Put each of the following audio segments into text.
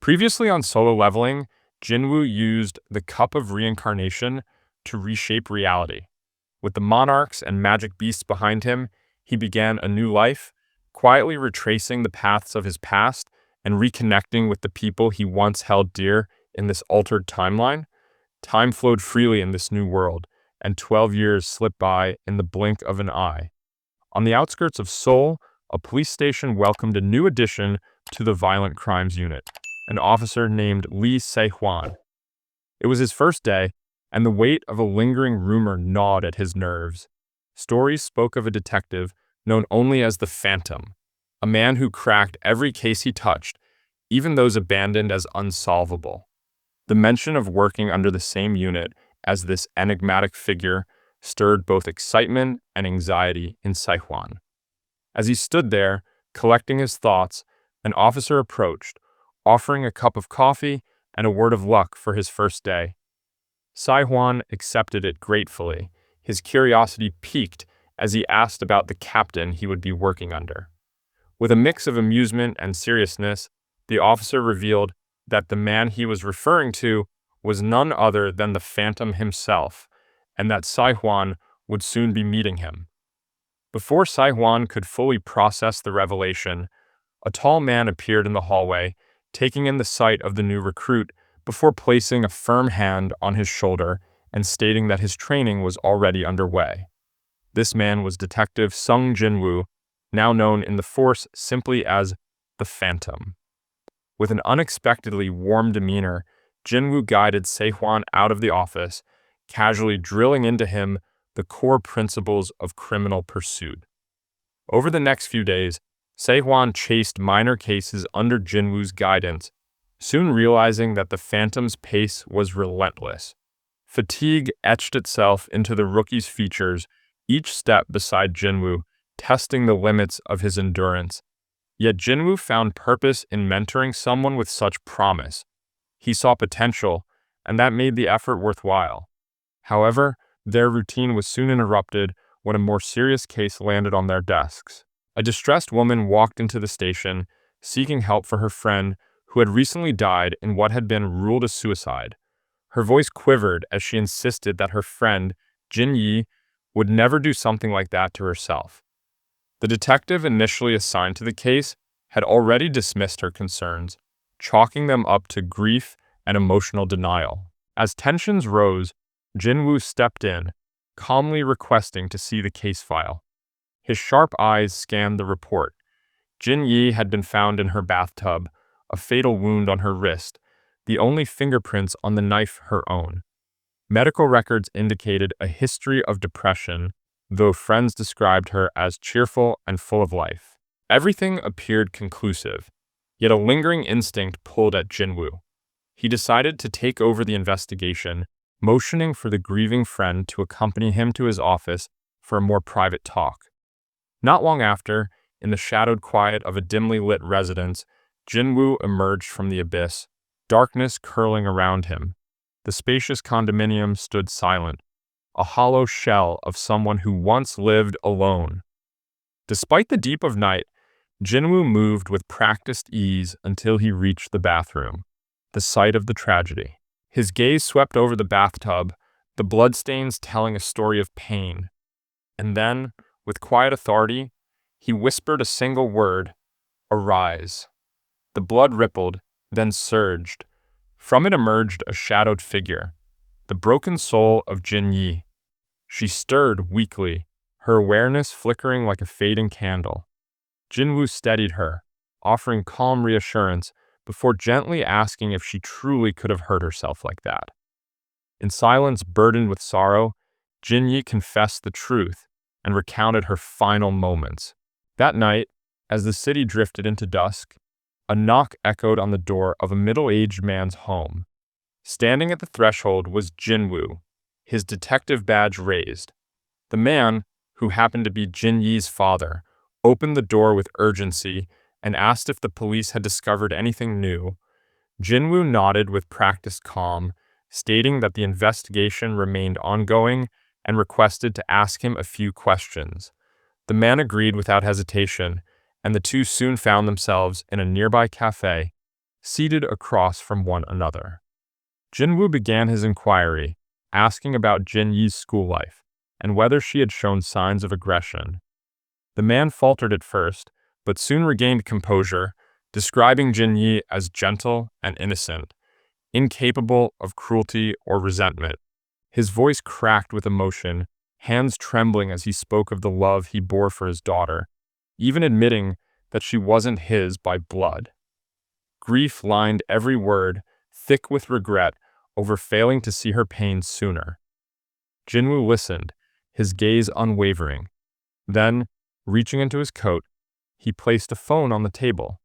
Previously on Solo Leveling, Jinwoo used the Cup of Reincarnation to reshape reality. With the monarchs and magic beasts behind him, he began a new life, quietly retracing the paths of his past and reconnecting with the people he once held dear in this altered timeline. Time flowed freely in this new world, and 12 years slipped by in the blink of an eye. On the outskirts of Seoul, a police station welcomed a new addition to the Violent Crimes Unit, an officer named Lee Se-hwan. It was his first day, and the weight of a lingering rumor gnawed at his nerves. Stories spoke of a detective known only as the Phantom, a man who cracked every case he touched, even those abandoned as unsolvable. The mention of working under the same unit as this enigmatic figure stirred both excitement and anxiety in Se-hwan. As he stood there, collecting his thoughts, an officer approached, offering a cup of coffee and a word of luck for his first day. Se-hwan accepted it gratefully, his curiosity piqued as he asked about the captain he would be working under. With a mix of amusement and seriousness, the officer revealed that the man he was referring to was none other than the Phantom himself, and that Se-hwan would soon be meeting him. Before Se-hwan could fully process the revelation, a tall man appeared in the hallway, taking in the sight of the new recruit before placing a firm hand on his shoulder and stating that his training was already underway. This man was Detective Sung Jinwoo, now known in the force simply as the Phantom. With an unexpectedly warm demeanor, Jinwoo guided Se-hwan out of the office, casually drilling into him the core principles of criminal pursuit. Over the next few days, Se-hwan chased minor cases under Jinwoo's guidance, soon realizing that the Phantom's pace was relentless. Fatigue etched itself into the rookie's features, each step beside Jinwoo, testing the limits of his endurance. Yet Jinwoo found purpose in mentoring someone with such promise. He saw potential, and that made the effort worthwhile. However, their routine was soon interrupted when a more serious case landed on their desks. A distressed woman walked into the station, seeking help for her friend who had recently died in what had been ruled a suicide. Her voice quivered as she insisted that her friend, Jin Yi, would never do something like that to herself. The detective initially assigned to the case had already dismissed her concerns, chalking them up to grief and emotional denial. As tensions rose, Jinwoo stepped in, calmly requesting to see the case file. His sharp eyes scanned the report. Jin Yi had been found in her bathtub, a fatal wound on her wrist, the only fingerprints on the knife her own. Medical records indicated a history of depression, though friends described her as cheerful and full of life. Everything appeared conclusive, yet a lingering instinct pulled at Jinwoo. He decided to take over the investigation, motioning for the grieving friend to accompany him to his office for a more private talk. Not long after, in the shadowed quiet of a dimly lit residence, Jinwoo emerged from the abyss, darkness curling around him. The spacious condominium stood silent, a hollow shell of someone who once lived alone. Despite the deep of night, Jinwoo moved with practiced ease until he reached the bathroom, the site of the tragedy. His gaze swept over the bathtub, the bloodstains telling a story of pain. And then, with quiet authority, he whispered a single word, "Arise." The blood rippled, then surged. From it emerged a shadowed figure, the broken soul of Jin Yi. She stirred weakly, her awareness flickering like a fading candle. Jinwoo steadied her, offering calm reassurance before gently asking if she truly could have hurt herself like that. In silence burdened with sorrow, Jin Yi confessed the truth and recounted her final moments. That night, as the city drifted into dusk, a knock echoed on the door of a middle-aged man's home. Standing at the threshold was Jinwoo, his detective badge raised. The man, who happened to be Jin Yi's father, opened the door with urgency and asked if the police had discovered anything new. Jinwoo nodded with practiced calm, stating that the investigation remained ongoing and requested to ask him a few questions. The man agreed without hesitation, and the two soon found themselves in a nearby cafe, seated across from one another. Jinwoo began his inquiry, asking about Jin Yi's school life and whether she had shown signs of aggression. The man faltered at first, but soon regained composure, describing Jin Yi as gentle and innocent, incapable of cruelty or resentment. His voice cracked with emotion, hands trembling as he spoke of the love he bore for his daughter, even admitting that she wasn't his by blood. Grief lined every word, thick with regret over failing to see her pain sooner. Jinwoo listened, his gaze unwavering. Then, reaching into his coat, he placed a phone on the table.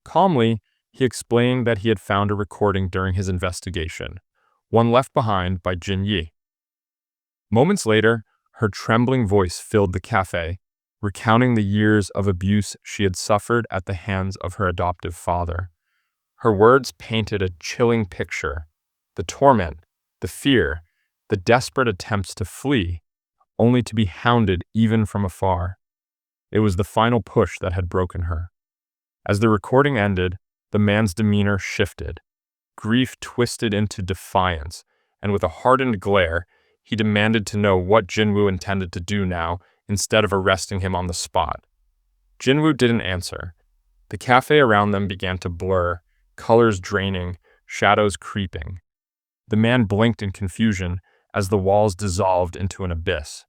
Calmly, he explained that he had found a recording during his investigation, one left behind by Jin Yi. Moments later, her trembling voice filled the cafe, recounting the years of abuse she had suffered at the hands of her adoptive father. Her words painted a chilling picture: the torment, the fear, the desperate attempts to flee, only to be hounded even from afar. It was the final push that had broken her. As the recording ended, the man's demeanor shifted. Grief twisted into defiance, and with a hardened glare, he demanded to know what Jinwoo intended to do now instead of arresting him on the spot. Jinwoo didn't answer. The cafe around them began to blur, colors draining, shadows creeping. The man blinked in confusion as the walls dissolved into an abyss.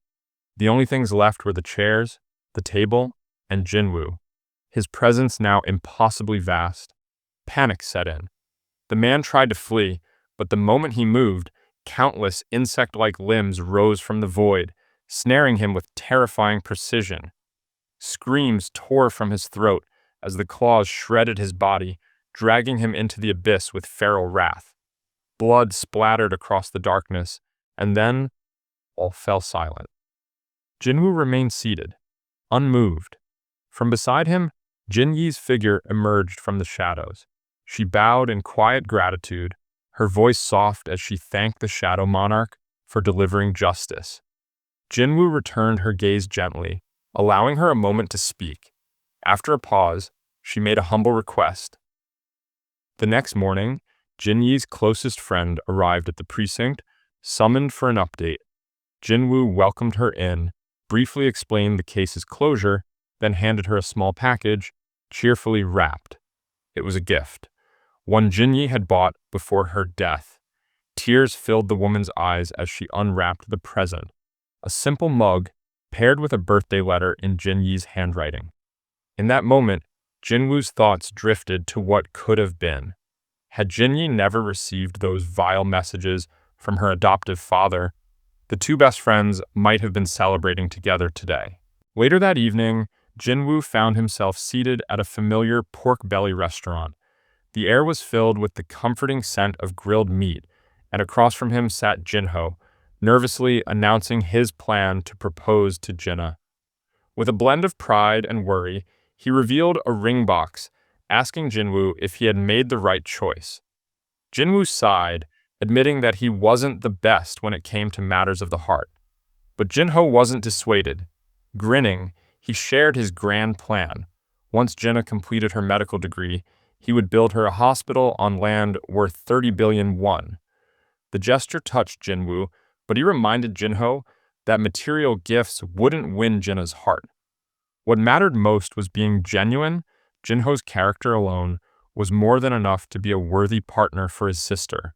The only things left were the chairs, the table, and Jinwoo, his presence now impossibly vast. Panic set in. The man tried to flee, but the moment he moved, countless insect-like limbs rose from the void, snaring him with terrifying precision. Screams tore from his throat as the claws shredded his body, dragging him into the abyss with feral wrath. Blood splattered across the darkness, and then all fell silent. Jinwoo remained seated, unmoved. From beside him, Jin Yi's figure emerged from the shadows. She bowed in quiet gratitude, her voice soft as she thanked the Shadow Monarch for delivering justice. Jinwoo returned her gaze gently, allowing her a moment to speak. After a pause, she made a humble request. The next morning, Jin Yi's closest friend arrived at the precinct, summoned for an update. Jinwoo welcomed her in, briefly explained the case's closure, then handed her a small package, cheerfully wrapped. It was a gift, one Jin Yi had bought before her death. Tears filled the woman's eyes as she unwrapped the present, a simple mug paired with a birthday letter in Jin Yi's handwriting. In that moment, Jinwoo's thoughts drifted to what could have been. Had Jin Yi never received those vile messages from her adoptive father, the two best friends might have been celebrating together today. Later that evening, Jinwoo found himself seated at a familiar pork belly restaurant. The air was filled with the comforting scent of grilled meat, and across from him sat Jinho, nervously announcing his plan to propose to Jinna. With a blend of pride and worry, he revealed a ring box, asking Jinwoo if he had made the right choice. Jinwoo sighed, admitting that he wasn't the best when it came to matters of the heart. But Jinho wasn't dissuaded. Grinning, he shared his grand plan. Once Jinna completed her medical degree, he would build her a hospital on land worth 30 billion won. The gesture touched Jinwoo, but he reminded Jinho that material gifts wouldn't win Jinna's heart. What mattered most was being genuine. Jinho's character alone was more than enough to be a worthy partner for his sister.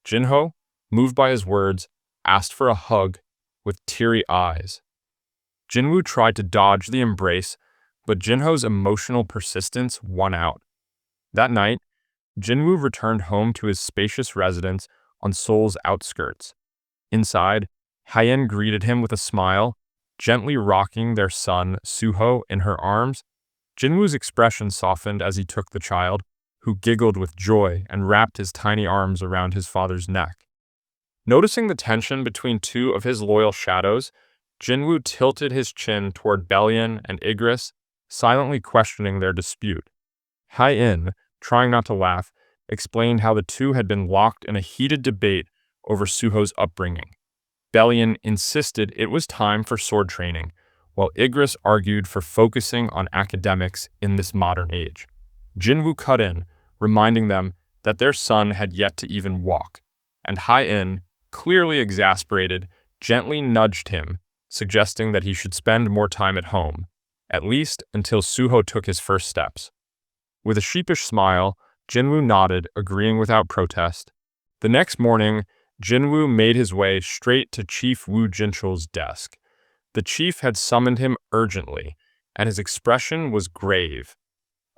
Jinho, moved by his words, asked for a hug with teary eyes. Jinwoo tried to dodge the embrace, but Jinho's emotional persistence won out. That night, Jinwoo returned home to his spacious residence on Seoul's outskirts. Inside, Hyein greeted him with a smile, gently rocking their son, Suho, in her arms. Jinwoo's expression softened as he took the child, who giggled with joy and wrapped his tiny arms around his father's neck. Noticing the tension between two of his loyal shadows, Jinwoo tilted his chin toward Bellion and Igris, silently questioning their dispute. Hyein, trying not to laugh, explained how the two had been locked in a heated debate over Suho's upbringing. Bellion insisted it was time for sword training, while Igris argued for focusing on academics in this modern age. Jinwoo cut in, reminding them that their son had yet to even walk, and Hai-In, clearly exasperated, gently nudged him, suggesting that he should spend more time at home, at least until Suho took his first steps. With a sheepish smile, Jinwoo nodded, agreeing without protest. The next morning, Jinwoo made his way straight to Chief Woo Jinchul's desk. The chief had summoned him urgently, and his expression was grave.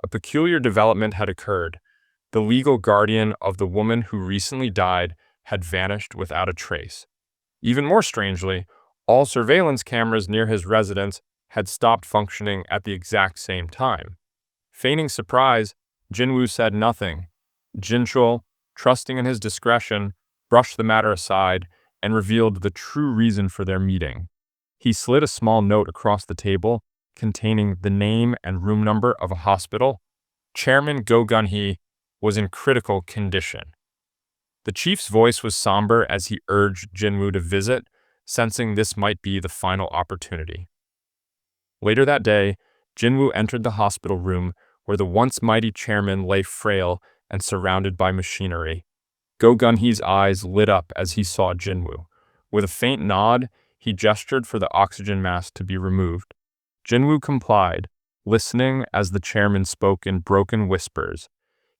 A peculiar development had occurred. The legal guardian of the woman who recently died had vanished without a trace. Even more strangely, all surveillance cameras near his residence had stopped functioning at the exact same time. Feigning surprise, Jinwoo said nothing. Jinchul, trusting in his discretion, brushed the matter aside and revealed the true reason for their meeting. He slid a small note across the table containing the name and room number of a hospital. Chairman Go Gun-hee was in critical condition. The chief's voice was somber as he urged Jinwoo to visit, sensing this might be the final opportunity. Later that day, Jinwoo entered the hospital room where the once mighty chairman lay frail and surrounded by machinery. Go Gun-hee's eyes lit up as he saw Jinwoo. With a faint nod, he gestured for the oxygen mask to be removed. Jinwoo complied, listening as the chairman spoke in broken whispers.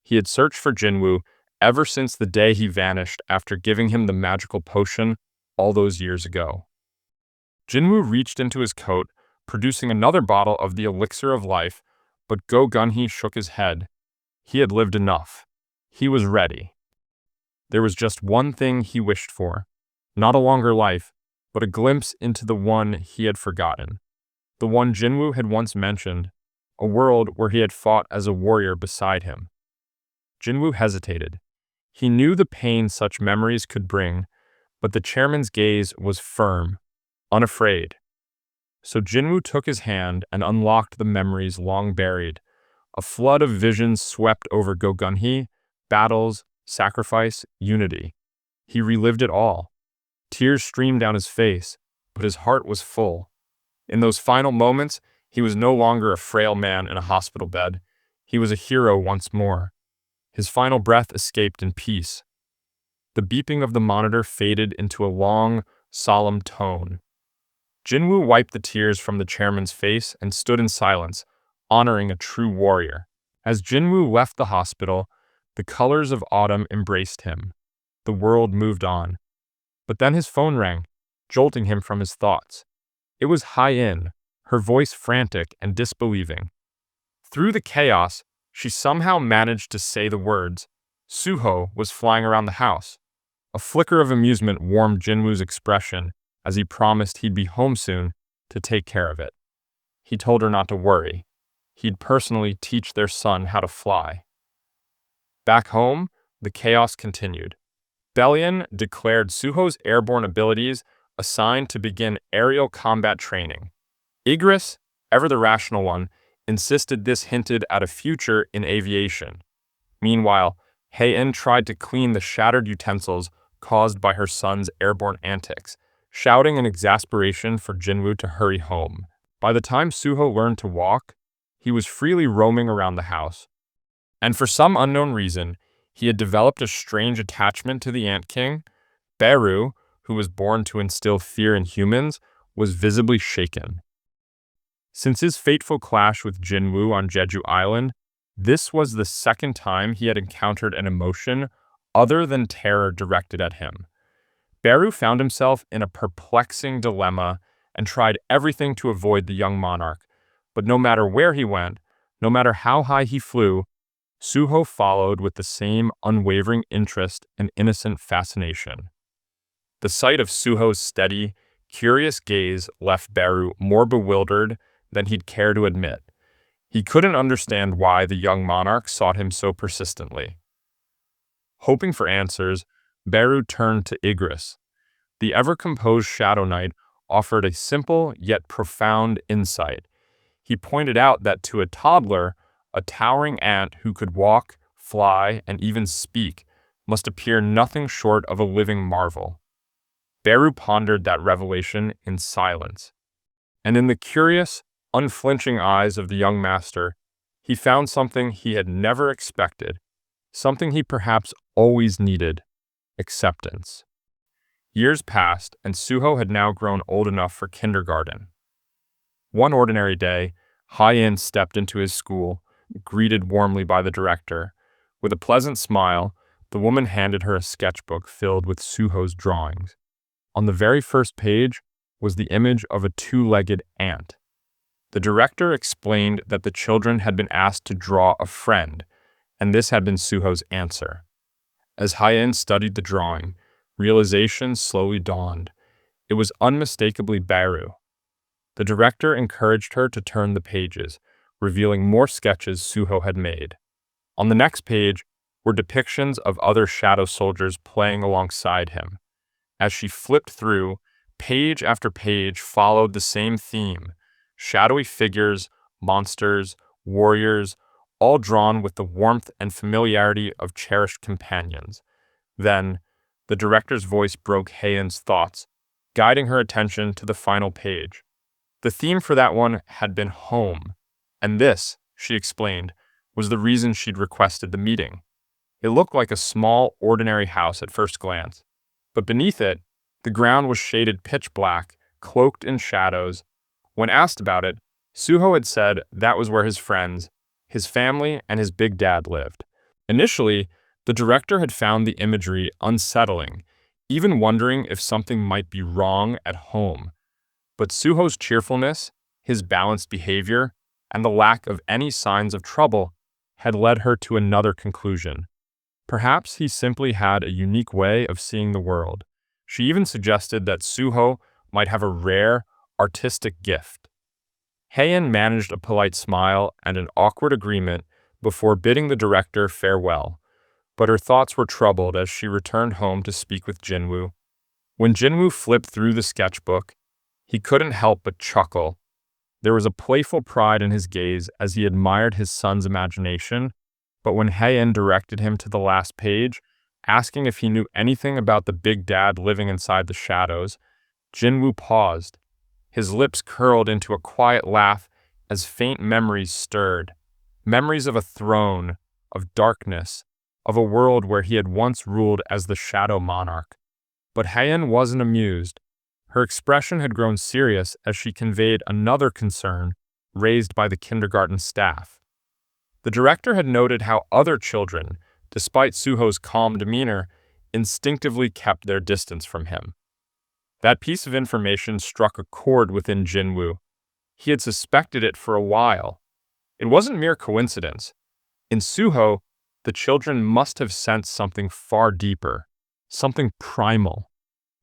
He had searched for Jinwoo ever since the day he vanished after giving him the magical potion all those years ago. Jinwoo reached into his coat, producing another bottle of the elixir of life, but Go Gun-hee shook his head. He had lived enough. He was ready. There was just one thing he wished for, not a longer life, but a glimpse into the one he had forgotten. The one Jinwoo had once mentioned, a world where he had fought as a warrior beside him. Jinwoo hesitated. He knew the pain such memories could bring, but the chairman's gaze was firm, unafraid. So Jinwoo took his hand and unlocked the memories long buried. A flood of visions swept over Go Gun-hee, battles, sacrifice, unity. He relived it all. Tears streamed down his face, but his heart was full. In those final moments, he was no longer a frail man in a hospital bed. He was a hero once more. His final breath escaped in peace. The beeping of the monitor faded into a long, solemn tone. Jinwoo wiped the tears from the chairman's face and stood in silence, honoring a true warrior. As Jinwoo left the hospital, the colors of autumn embraced him. The world moved on. But then his phone rang, jolting him from his thoughts. It was Hai-In, her voice frantic and disbelieving. Through the chaos, she somehow managed to say the words. Suho was flying around the house. A flicker of amusement warmed Jinwoo's expression as he promised he'd be home soon to take care of it. He told her not to worry. He'd personally teach their son how to fly. Back home, the chaos continued. Bellion declared Suho's airborne abilities assigned to begin aerial combat training. Igris, ever the rational one, insisted this hinted at a future in aviation. Meanwhile, Hai-In tried to clean the shattered utensils caused by her son's airborne antics, shouting in exasperation for Jinwoo to hurry home. By the time Suho learned to walk, he was freely roaming around the house. And for some unknown reason, he had developed a strange attachment to the Ant King. Beru, who was born to instill fear in humans, was visibly shaken. Since his fateful clash with Jinwoo on Jeju Island, this was the second time he had encountered an emotion other than terror directed at him. Beru found himself in a perplexing dilemma and tried everything to avoid the young monarch, but no matter where he went, no matter how high he flew, Suho followed with the same unwavering interest and innocent fascination. The sight of Suho's steady, curious gaze left Beru more bewildered than he'd care to admit. He couldn't understand why the young monarch sought him so persistently. Hoping for answers, Beru turned to Igris. The ever-composed Shadow Knight offered a simple yet profound insight. He pointed out that to a toddler, a towering ant who could walk, fly, and even speak must appear nothing short of a living marvel. Beru pondered that revelation in silence. And in the curious, unflinching eyes of the young master, he found something he had never expected, something he perhaps always needed: acceptance. Years passed, and Suho had now grown old enough for kindergarten. One ordinary day, Hye-in stepped into his school, greeted warmly by the director. With a pleasant smile, the woman handed her a sketchbook filled with Suho's drawings. On the very first page was the image of a two-legged ant. The director explained that the children had been asked to draw a friend, and this had been Suho's answer. As Hye-in studied the drawing, realization slowly dawned. It was unmistakably Beru. The director encouraged her to turn the pages, revealing more sketches Suho had made. On the next page were depictions of other shadow soldiers playing alongside him. As she flipped through, page after page followed the same theme: shadowy figures, monsters, warriors, all drawn with the warmth and familiarity of cherished companions. Then, the director's voice broke Hye-in's thoughts, guiding her attention to the final page. The theme for that one had been home, and this, she explained, was the reason she'd requested the meeting. It looked like a small, ordinary house at first glance, but beneath it, the ground was shaded pitch black, cloaked in shadows. When asked about it, Suho had said that was where his friends, his family, and his big dad lived. Initially, the director had found the imagery unsettling, even wondering if something might be wrong at home. But Suho's cheerfulness, his balanced behavior, and the lack of any signs of trouble had led her to another conclusion. Perhaps he simply had a unique way of seeing the world. She even suggested that Suho might have a rare, artistic gift. Hye-in managed a polite smile and an awkward agreement before bidding the director farewell, but her thoughts were troubled as she returned home to speak with Jinwoo. When Jinwoo flipped through the sketchbook, he couldn't help but chuckle. There was a playful pride in his gaze as he admired his son's imagination, but when Hye-in directed him to the last page, asking if he knew anything about the big dad living inside the shadows, Jinwoo paused. His lips curled into a quiet laugh as faint memories stirred. Memories of a throne, of darkness, of a world where he had once ruled as the Shadow Monarch. But Hye-in wasn't amused. Her expression had grown serious as she conveyed another concern raised by the kindergarten staff. The director had noted how other children, despite Suho's calm demeanor, instinctively kept their distance from him. That piece of information struck a chord within Jinwoo. He had suspected it for a while. It wasn't mere coincidence. In Suho, the children must have sensed something far deeper, something primal,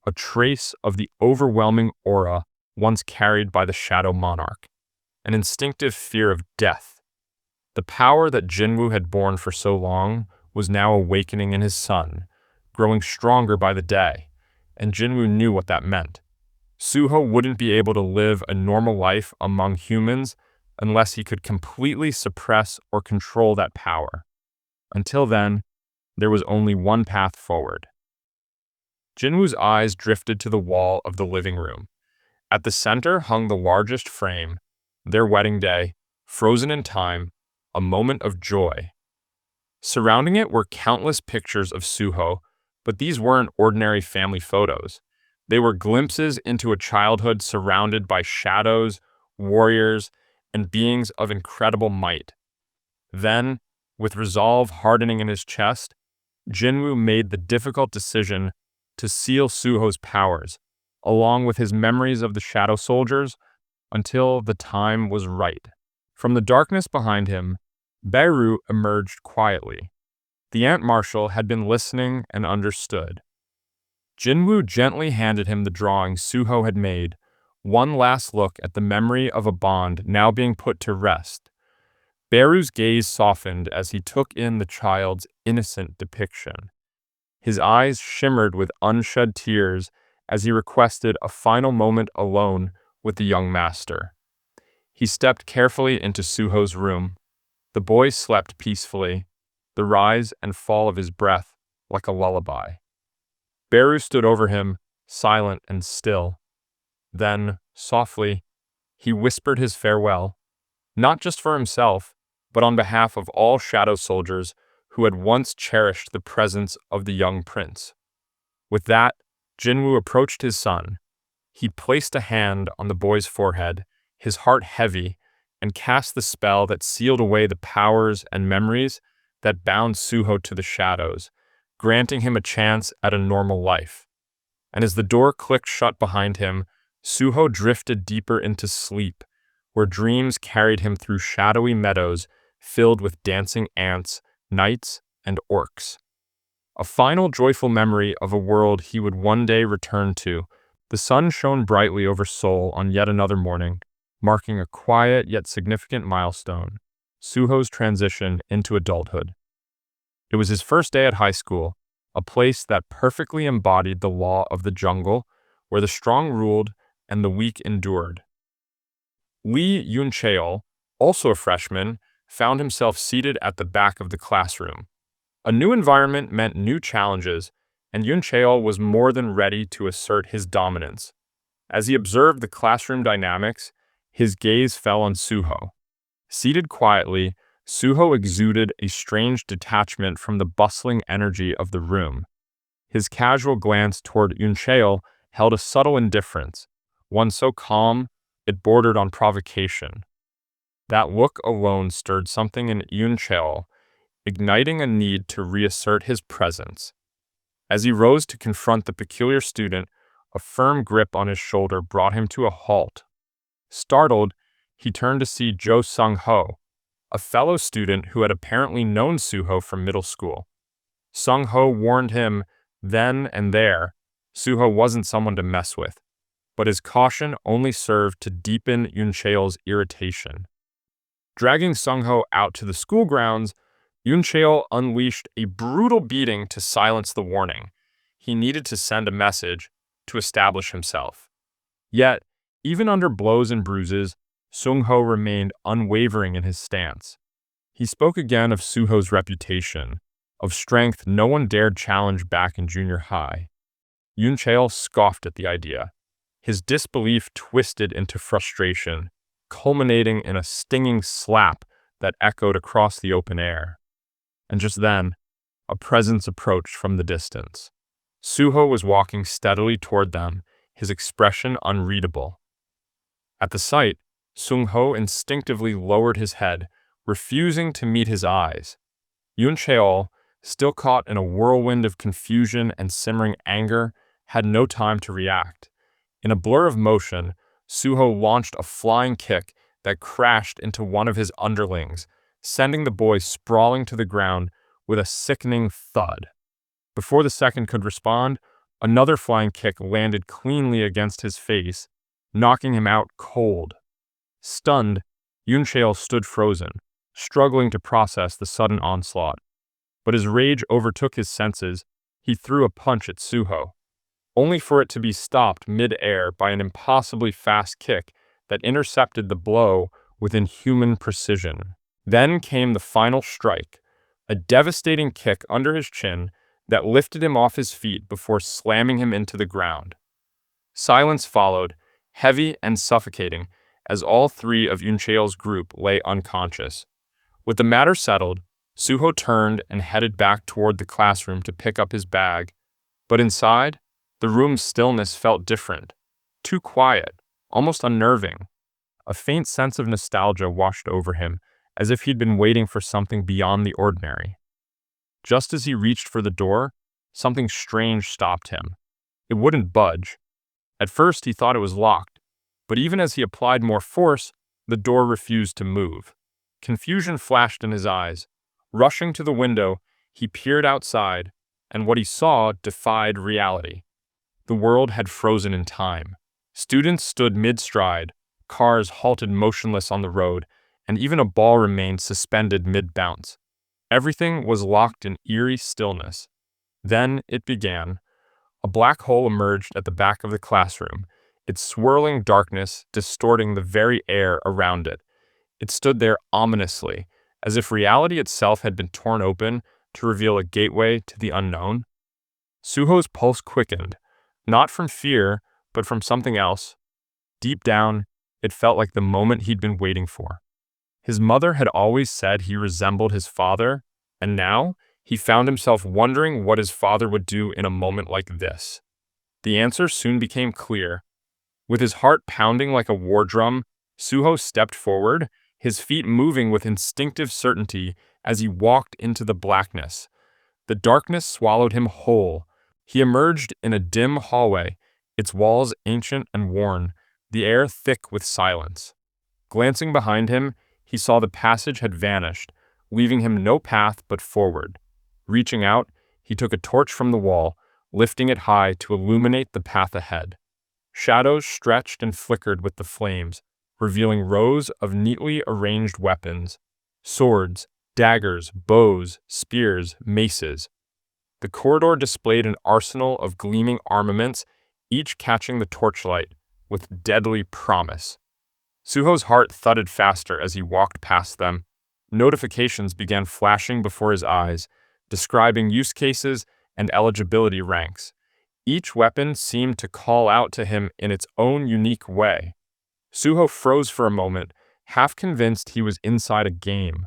a trace of the overwhelming aura once carried by the Shadow Monarch, an instinctive fear of death. The power that Jinwoo had borne for so long was now awakening in his son, growing stronger by the day, and Jinwoo knew what that meant. Suho wouldn't be able to live a normal life among humans unless he could completely suppress or control that power. Until then, there was only one path forward. Jinwoo's eyes drifted to the wall of the living room. At the center hung the largest frame, their wedding day, frozen in time, a moment of joy. Surrounding it were countless pictures of Suho, but these weren't ordinary family photos. They were glimpses into a childhood surrounded by shadows, warriors, and beings of incredible might. Then, with resolve hardening in his chest, Jinwoo made the difficult decision to seal Suho's powers, along with his memories of the shadow soldiers, until the time was right. From the darkness behind him, Beru emerged quietly. The Ant Marshal had been listening and understood. Jinwoo gently handed him the drawing Suho had made, one last look at the memory of a bond now being put to rest. Beru's gaze softened as he took in the child's innocent depiction. His eyes shimmered with unshed tears as he requested a final moment alone with the young master. He stepped carefully into Suho's room. The boy slept peacefully, the rise and fall of his breath like a lullaby. Beru stood over him, silent and still. Then, softly, he whispered his farewell, not just for himself, but on behalf of all shadow soldiers who had once cherished the presence of the young prince. With that, Jinwoo approached his son. He placed a hand on the boy's forehead, his heart heavy, and cast the spell that sealed away the powers and memories that bound Suho to the shadows, granting him a chance at a normal life. And as the door clicked shut behind him, Suho drifted deeper into sleep, where dreams carried him through shadowy meadows filled with dancing ants, knights, and orcs. A final joyful memory of a world he would one day return to. The sun shone brightly over Seoul on yet another morning, marking a quiet yet significant milestone, Suho's transition into adulthood. It was his first day at high school, a place that perfectly embodied the law of the jungle, where the strong ruled and the weak endured. Lee Yun-cheol, also a freshman, found himself seated at the back of the classroom. A new environment meant new challenges, and Yun-cheol was more than ready to assert his dominance. As he observed the classroom dynamics, his gaze fell on Suho. Seated quietly, Suho exuded a strange detachment from the bustling energy of the room. His casual glance toward Yun-cheol held a subtle indifference, one so calm it bordered on provocation. That look alone stirred something in Yun-cheol, igniting a need to reassert his presence. As he rose to confront the peculiar student, a firm grip on his shoulder brought him to a halt. Startled, he turned to see Jo Sung-ho, a fellow student who had apparently known Suho from middle school. Sung-ho warned him then and there Suho wasn't someone to mess with, but his caution only served to deepen Yun-cheol's irritation. Dragging Sung-ho out to the school grounds, Yun-cheol unleashed a brutal beating to silence the warning. He needed to send a message to establish himself. Yet, even under blows and bruises, Sung-ho remained unwavering in his stance. He spoke again of Suho's reputation, of strength no one dared challenge back in junior high. Yun-cheol scoffed at the idea. His disbelief twisted into frustration, culminating in a stinging slap that echoed across the open air. And just then, a presence approached from the distance. Suho was walking steadily toward them, his expression unreadable. At the sight, Sung-ho instinctively lowered his head, refusing to meet his eyes. Yun-cheol, still caught in a whirlwind of confusion and simmering anger, had no time to react. In a blur of motion, Suho launched a flying kick that crashed into one of his underlings, sending the boy sprawling to the ground with a sickening thud. Before the second could respond, another flying kick landed cleanly against his face, knocking him out cold. Stunned, Yun-cheol stood frozen, struggling to process the sudden onslaught. But as rage overtook his senses, he threw a punch at Suho, only for it to be stopped mid-air by an impossibly fast kick that intercepted the blow with inhuman precision. Then came the final strike, a devastating kick under his chin that lifted him off his feet before slamming him into the ground. Silence followed, heavy and suffocating, as all three of Yun-cheol's group lay unconscious. With the matter settled, Suho turned and headed back toward the classroom to pick up his bag. But inside, the room's stillness felt different, too quiet, almost unnerving. A faint sense of nostalgia washed over him, as if he'd been waiting for something beyond the ordinary. Just as he reached for the door, something strange stopped him. It wouldn't budge. At first, he thought it was locked, but even as he applied more force, the door refused to move. Confusion flashed in his eyes. Rushing to the window, he peered outside, and what he saw defied reality. The world had frozen in time. Students stood mid-stride, cars halted motionless on the road, and even a ball remained suspended mid-bounce. Everything was locked in eerie stillness. Then it began. A black hole emerged at the back of the classroom, its swirling darkness distorting the very air around it. It stood there ominously, as if reality itself had been torn open to reveal a gateway to the unknown. Suho's pulse quickened, not from fear, but from something else. Deep down, it felt like the moment he'd been waiting for. His mother had always said he resembled his father, And now, he found himself wondering what his father would do in a moment like this. The answer soon became clear. With his heart pounding like a war drum, Suho stepped forward, his feet moving with instinctive certainty as he walked into the blackness. The darkness swallowed him whole. He emerged in a dim hallway, its walls ancient and worn, the air thick with silence. Glancing behind him, he saw the passage had vanished, leaving him no path but forward. Reaching out, he took a torch from the wall, lifting it high to illuminate the path ahead. Shadows stretched and flickered with the flames, revealing rows of neatly arranged weapons: swords, daggers, bows, spears, maces. The corridor displayed an arsenal of gleaming armaments, each catching the torchlight with deadly promise. Suho's heart thudded faster as he walked past them. Notifications began flashing before his eyes, describing use cases and eligibility ranks. Each weapon seemed to call out to him in its own unique way. Suho froze for a moment, half convinced he was inside a game.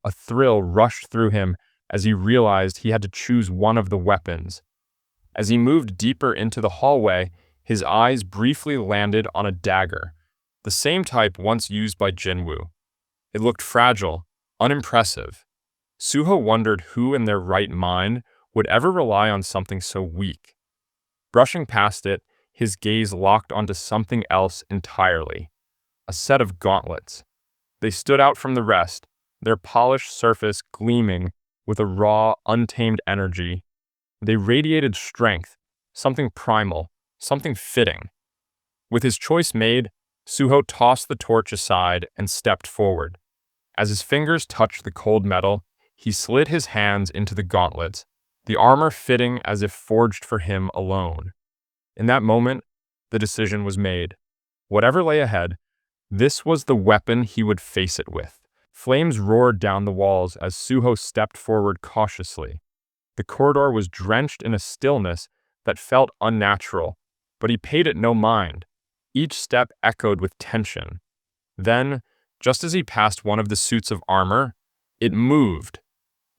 A thrill rushed through him as he realized he had to choose one of the weapons. As he moved deeper into the hallway, his eyes briefly landed on a dagger, the same type once used by Jinwoo. It looked fragile, unimpressive. Suho wondered who in their right mind would ever rely on something so weak. Brushing past it, his gaze locked onto something else entirely: a set of gauntlets. They stood out from the rest, their polished surface gleaming with a raw, untamed energy. They radiated strength, something primal, something fitting. With his choice made, Suho tossed the torch aside and stepped forward. As his fingers touched the cold metal, he slid his hands into the gauntlets, the armor fitting as if forged for him alone. In that moment, the decision was made. Whatever lay ahead, this was the weapon he would face it with. Flames roared down the walls as Suho stepped forward cautiously. The corridor was drenched in a stillness that felt unnatural, but he paid it no mind. Each step echoed with tension. Then, just as he passed one of the suits of armor, it moved.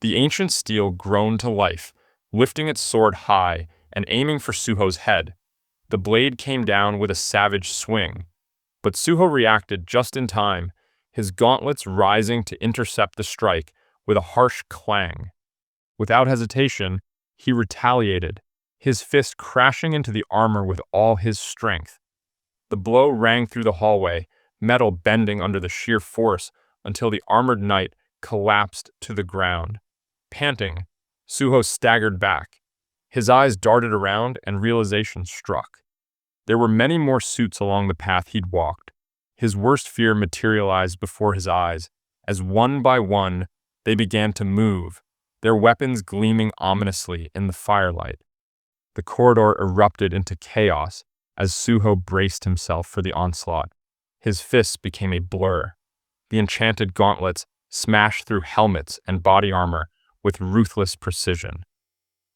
The ancient steel groaned to life, lifting its sword high and aiming for Suho's head. The blade came down with a savage swing, but Suho reacted just in time, his gauntlets rising to intercept the strike with a harsh clang. Without hesitation, he retaliated, his fist crashing into the armor with all his strength. The blow rang through the hallway, metal bending under the sheer force until the armored knight collapsed to the ground. Panting, Suho staggered back. His eyes darted around and realization struck. There were many more suits along the path he'd walked. His worst fear materialized before his eyes, as one by one they began to move, their weapons gleaming ominously in the firelight. The corridor erupted into chaos as Suho braced himself for the onslaught. His fists became a blur. The enchanted gauntlets smashed through helmets and body armor with ruthless precision.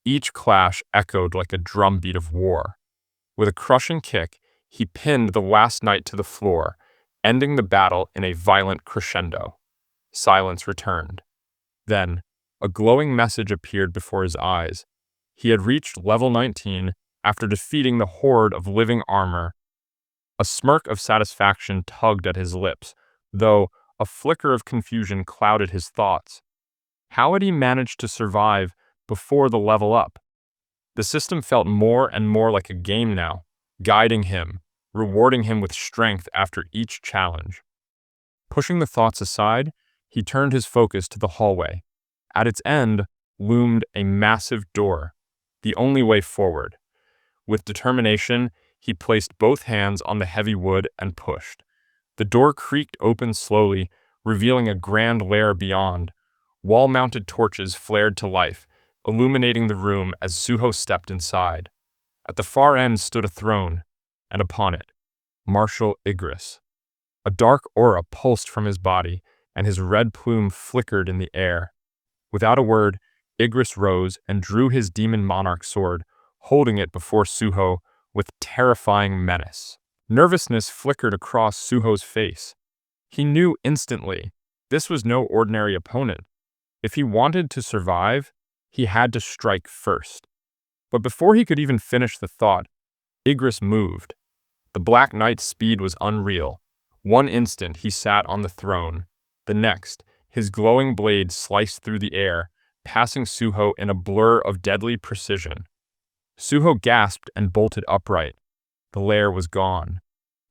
Each clash echoed like a drumbeat of war. With a crushing kick, he pinned the last knight to the floor, ending the battle in a violent crescendo. Silence returned. Then, a glowing message appeared before his eyes. He had reached level 19 after defeating the horde of living armor. A smirk of satisfaction tugged at his lips, though a flicker of confusion clouded his thoughts. How had he managed to survive before the level up? The system felt more and more like a game now, guiding him, rewarding him with strength after each challenge. Pushing the thoughts aside, he turned his focus to the hallway. At its end loomed a massive door, the only way forward. With determination, he placed both hands on the heavy wood and pushed. The door creaked open slowly, revealing a grand lair beyond. Wall-mounted torches flared to life, illuminating the room as Suho stepped inside. At the far end stood a throne, and upon it, Marshal Igris. A dark aura pulsed from his body, and his red plume flickered in the air. Without a word, Igris rose and drew his demon monarch sword, holding it before Suho with terrifying menace. Nervousness flickered across Suho's face. He knew instantly this was no ordinary opponent. If he wanted to survive, he had to strike first. But before he could even finish the thought, Igris moved. The Black Knight's speed was unreal. One instant he sat on the throne. The next, his glowing blade sliced through the air, passing Suho in a blur of deadly precision. Suho gasped and bolted upright. The lair was gone.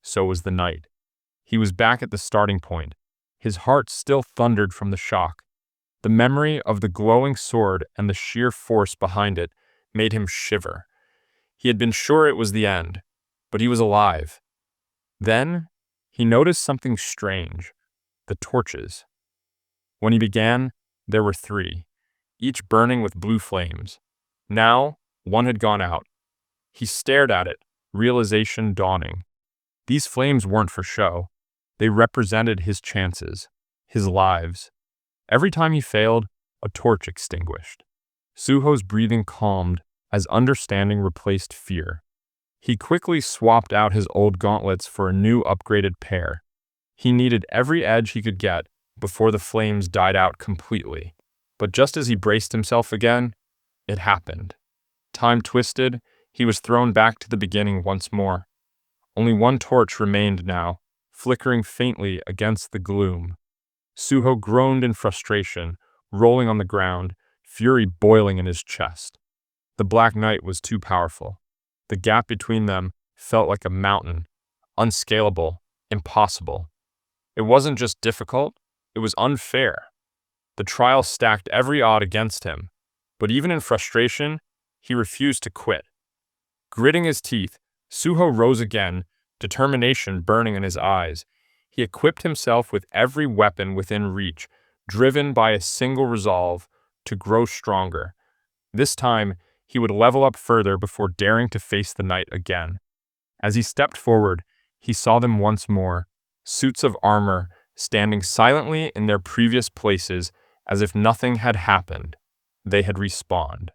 So was the knight. He was back at the starting point. His heart still thundered from the shock. The memory of the glowing sword and the sheer force behind it made him shiver. He had been sure it was the end, but he was alive. Then, he noticed something strange: the torches. When he began, there were 3, each burning with blue flames. Now, one had gone out. He stared at it, realization dawning. These flames weren't for show. They represented his chances, his lives. Every time he failed, a torch extinguished. Suho's breathing calmed as understanding replaced fear. He quickly swapped out his old gauntlets for a new upgraded pair. He needed every edge he could get before the flames died out completely. But just as he braced himself again, it happened. Time twisted, he was thrown back to the beginning once more. Only one torch remained now, flickering faintly against the gloom. Suho groaned in frustration, rolling on the ground, fury boiling in his chest. The Black Knight was too powerful. The gap between them felt like a mountain, unscalable, impossible. It wasn't just difficult, it was unfair. The trial stacked every odd against him, but even in frustration, he refused to quit. Gritting his teeth, Suho rose again, determination burning in his eyes. He equipped himself with every weapon within reach, driven by a single resolve to grow stronger. This time, he would level up further before daring to face the knight again. As he stepped forward, he saw them once more, suits of armor standing silently in their previous places as if nothing had happened. They had respawned.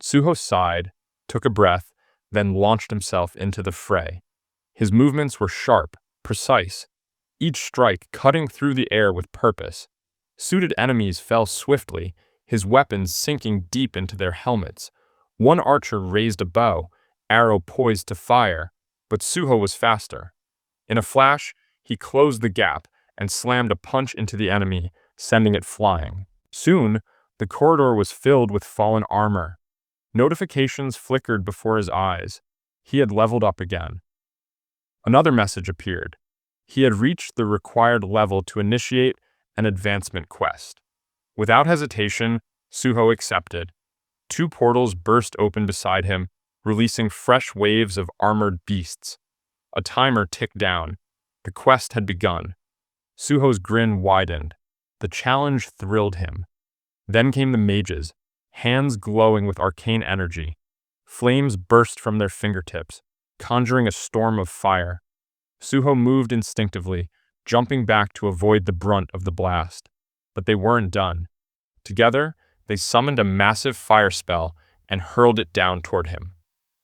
Suho sighed, took a breath, then launched himself into the fray. His movements were sharp, precise, each strike cutting through the air with purpose. Suited enemies fell swiftly, his weapons sinking deep into their helmets. One archer raised a bow, arrow poised to fire, but Suho was faster. In a flash, he closed the gap and slammed a punch into the enemy, sending it flying. Soon, the corridor was filled with fallen armor. Notifications flickered before his eyes. He had leveled up again. Another message appeared. He had reached the required level to initiate an advancement quest. Without hesitation, Suho accepted. 2 portals burst open beside him, releasing fresh waves of armored beasts. A timer ticked down. The quest had begun. Suho's grin widened. The challenge thrilled him. Then came the mages, hands glowing with arcane energy. Flames burst from their fingertips, conjuring a storm of fire. Suho moved instinctively, jumping back to avoid the brunt of the blast. But they weren't done. Together, they summoned a massive fire spell and hurled it down toward him.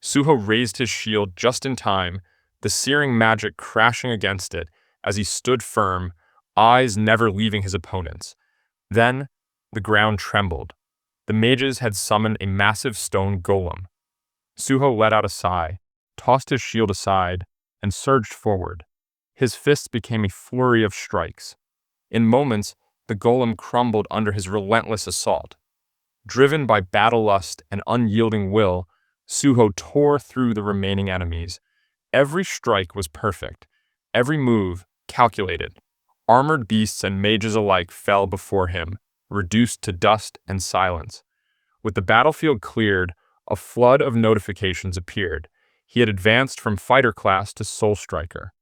Suho raised his shield just in time, the searing magic crashing against it as he stood firm, eyes never leaving his opponents. Then, the ground trembled. The mages had summoned a massive stone golem. Suho let out a sigh, tossed his shield aside, and surged forward. His fists became a flurry of strikes. In moments, the golem crumbled under his relentless assault. Driven by battle lust and unyielding will, Suho tore through the remaining enemies. Every strike was perfect, every move calculated. Armored beasts and mages alike fell before him, reduced to dust and silence. With the battlefield cleared, a flood of notifications appeared. He had advanced from fighter class to soul striker.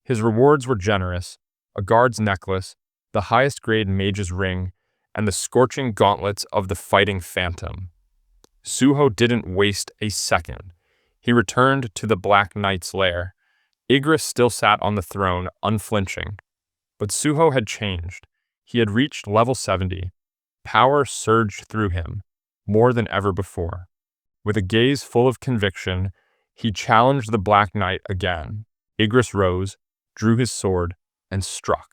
His rewards were generous: a guard's necklace, the highest grade mage's ring, and the scorching gauntlets of the fighting phantom. Suho didn't waste a second. He returned to the Black Knight's lair. Igris still sat on the throne, unflinching. But Suho had changed. He had reached level 70. Power surged through him, more than ever before. With a gaze full of conviction, he challenged the Black Knight again. Igris rose, drew his sword, and struck.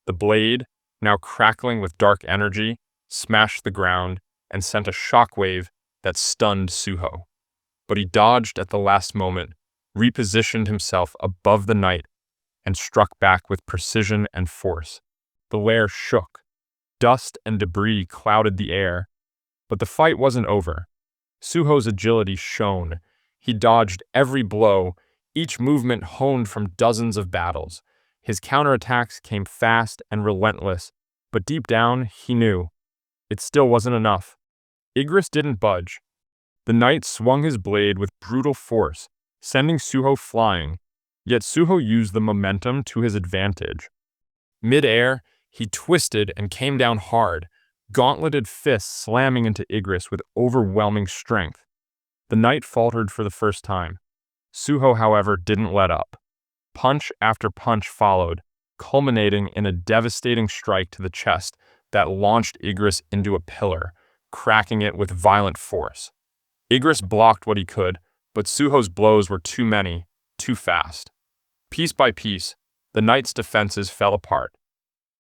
The blade, now crackling with dark energy, smashed the ground, and sent a shockwave that stunned Suho. But he dodged at the last moment, repositioned himself above the knight, and struck back with precision and force. The lair shook. Dust and debris clouded the air. But the fight wasn't over. Suho's agility shone. He dodged every blow, each movement honed from dozens of battles. His counterattacks came fast and relentless, but deep down, he knew. It still wasn't enough. Igris didn't budge. The knight swung his blade with brutal force, sending Suho flying, yet Suho used the momentum to his advantage. Mid-air, he twisted and came down hard, gauntleted fists slamming into Igris with overwhelming strength. The knight faltered for the first time. Suho, however, didn't let up. Punch after punch followed, culminating in a devastating strike to the chest that launched Igris into a pillar, cracking it with violent force. Igris blocked what he could, but Suho's blows were too many, too fast. Piece by piece, the knight's defenses fell apart.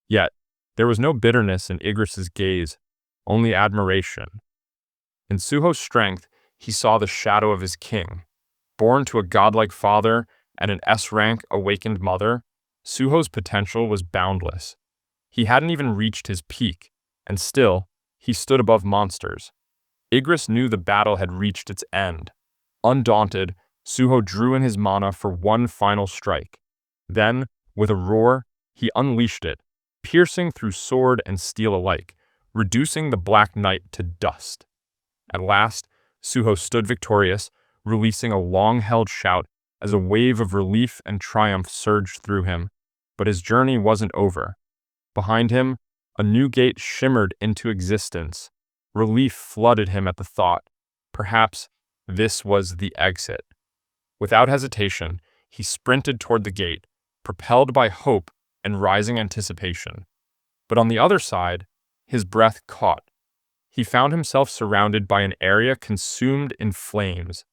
Yet, there was no bitterness in Igris's gaze, only admiration. In Suho's strength, he saw the shadow of his king. Born to a godlike father and an S-rank awakened mother, Suho's potential was boundless. He hadn't even reached his peak, and still, he stood above monsters. Igris knew the battle had reached its end. Undaunted, Suho drew in his mana for one final strike. Then, with a roar, he unleashed it, piercing through sword and steel alike, reducing the Black Knight to dust. At last, Suho stood victorious, releasing a long-held shout as a wave of relief and triumph surged through him. But his journey wasn't over. Behind him, a new gate shimmered into existence. Relief flooded him at the thought. Perhaps this was the exit. Without hesitation, he sprinted toward the gate, propelled by hope and rising anticipation. But on the other side, his breath caught. He found himself surrounded by an area consumed in flames.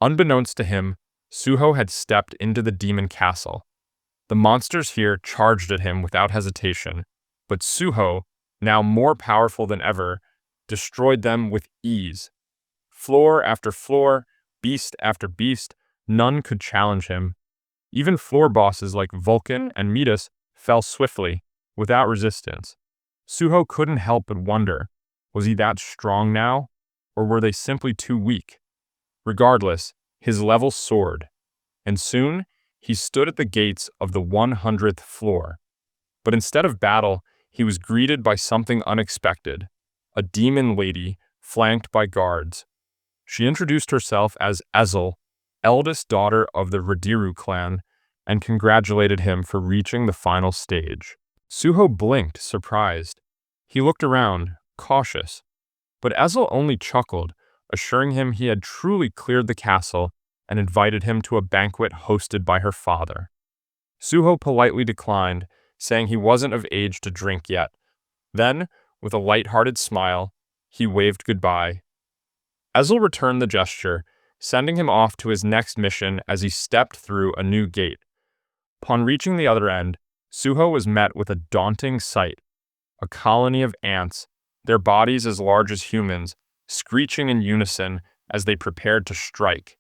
Unbeknownst to him, Suho had stepped into the demon castle. The monsters here charged at him without hesitation, but Suho, now more powerful than ever, destroyed them with ease. Floor after floor, beast after beast, none could challenge him. Even floor bosses like Vulcan and Midas fell swiftly, without resistance. Suho couldn't help but wonder, was he that strong now, or were they simply too weak? Regardless, his level soared, and soon he stood at the gates of the 100th floor. But instead of battle, he was greeted by something unexpected, a demon lady flanked by guards. She introduced herself as Ezel, eldest daughter of the Radiru clan, and congratulated him for reaching the final stage. Suho blinked, surprised. He looked around, cautious. But Ezel only chuckled, assuring him he had truly cleared the castle and invited him to a banquet hosted by her father. Suho politely declined, saying he wasn't of age to drink yet. Then, with a light-hearted smile, he waved goodbye. Ezel returned the gesture, sending him off to his next mission as he stepped through a new gate. Upon reaching the other end, Suho was met with a daunting sight. A colony of ants, their bodies as large as humans, screeching in unison as they prepared to strike.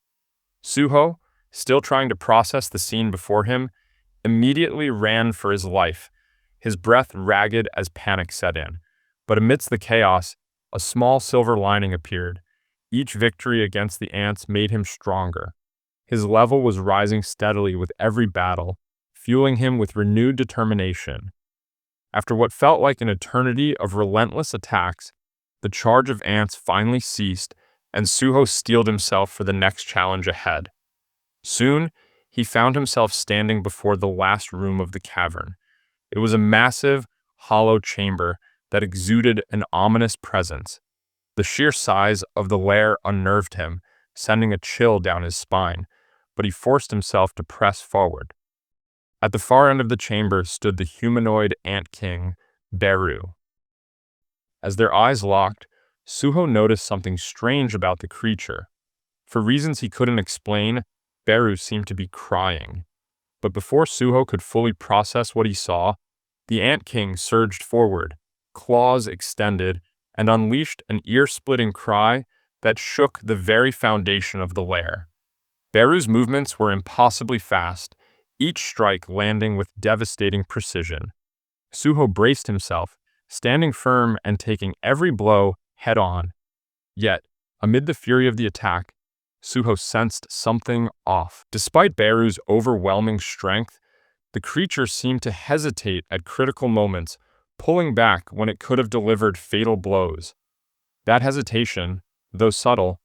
Suho, still trying to process the scene before him, immediately ran for his life, his breath ragged as panic set in. But amidst the chaos, a small silver lining appeared. Each victory against the ants made him stronger. His level was rising steadily with every battle, fueling him with renewed determination. After what felt like an eternity of relentless attacks, the charge of ants finally ceased, and Suho steeled himself for the next challenge ahead. Soon, he found himself standing before the last room of the cavern. It was a massive, hollow chamber that exuded an ominous presence. The sheer size of the lair unnerved him, sending a chill down his spine, but he forced himself to press forward. At the far end of the chamber stood the humanoid ant king, Beru. As their eyes locked, Suho noticed something strange about the creature. For reasons he couldn't explain, Beru seemed to be crying. But before Suho could fully process what he saw, the Ant King surged forward, claws extended, and unleashed an ear-splitting cry that shook the very foundation of the lair. Beru's movements were impossibly fast, each strike landing with devastating precision. Suho braced himself, standing firm and taking every blow head-on. Yet, amid the fury of the attack, Suho sensed something off. Despite Beru's overwhelming strength, the creature seemed to hesitate at critical moments, pulling back when it could have delivered fatal blows. That hesitation, though subtle,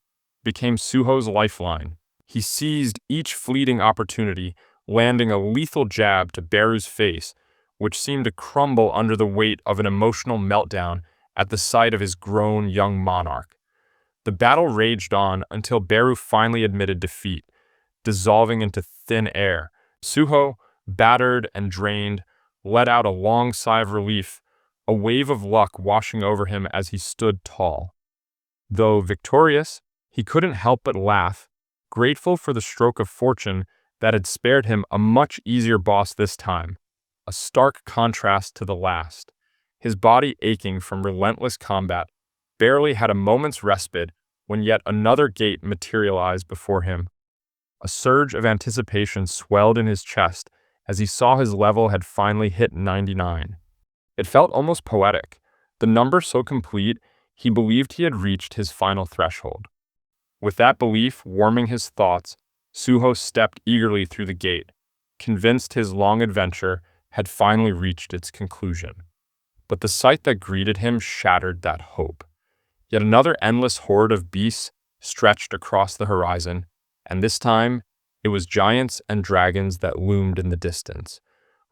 became Suho's lifeline. He seized each fleeting opportunity, landing a lethal jab to Beru's face, which seemed to crumble under the weight of an emotional meltdown at the sight of his grown young monarch. The battle raged on until Beru finally admitted defeat, dissolving into thin air. Suho, battered and drained, let out a long sigh of relief, a wave of luck washing over him as he stood tall. Though victorious, he couldn't help but laugh, grateful for the stroke of fortune that had spared him a much easier boss this time, a stark contrast to the last. His body aching from relentless combat, barely had a moment's respite when yet another gate materialized before him. A surge of anticipation swelled in his chest as he saw his level had finally hit 99. It felt almost poetic, the number so complete he believed he had reached his final threshold. With that belief warming his thoughts, Suho stepped eagerly through the gate, convinced his long adventure had finally reached its conclusion. But the sight that greeted him shattered that hope. Yet another endless horde of beasts stretched across the horizon, and this time it was giants and dragons that loomed in the distance.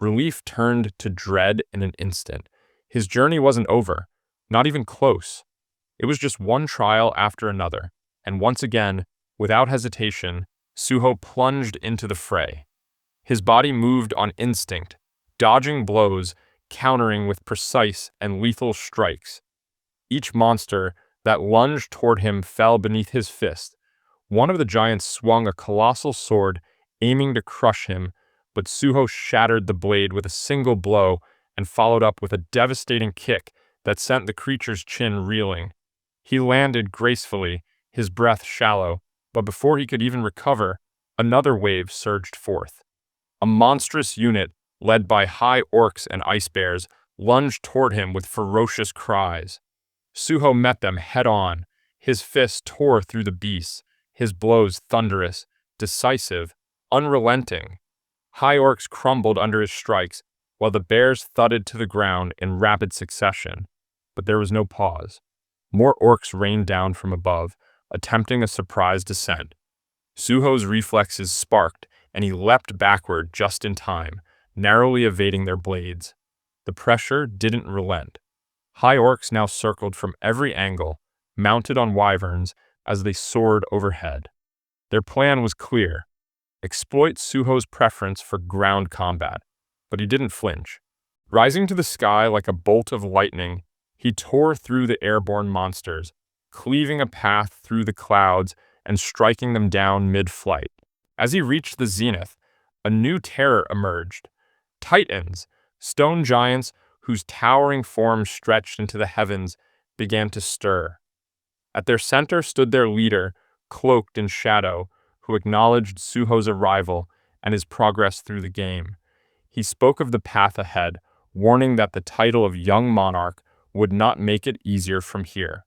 Relief turned to dread in an instant. His journey wasn't over, not even close. It was just one trial after another, and once again, without hesitation, Suho plunged into the fray. His body moved on instinct, dodging blows, countering with precise and lethal strikes. Each monster that lunged toward him fell beneath his fist. One of the giants swung a colossal sword, aiming to crush him, but Suho shattered the blade with a single blow and followed up with a devastating kick that sent the creature's chin reeling. He landed gracefully, his breath shallow, but before he could even recover, another wave surged forth. A monstrous unit, led by high orcs and ice bears, lunged toward him with ferocious cries. Suho met them head-on. His fists tore through the beasts, his blows thunderous, decisive, unrelenting. High orcs crumbled under his strikes, while the bears thudded to the ground in rapid succession. But there was no pause. More orcs rained down from above, attempting a surprise descent. Suho's reflexes sparked, and he leapt backward just in time, narrowly evading their blades. The pressure didn't relent. High orcs now circled from every angle, mounted on wyverns as they soared overhead. Their plan was clear: exploit Suho's preference for ground combat, but he didn't flinch. Rising to the sky like a bolt of lightning, he tore through the airborne monsters, cleaving a path through the clouds and striking them down mid-flight. As he reached the zenith, a new terror emerged. Titans, stone giants whose towering forms stretched into the heavens, began to stir. At their center stood their leader, cloaked in shadow, who acknowledged Suho's arrival and his progress through the game. He spoke of the path ahead, warning that the title of young monarch would not make it easier from here.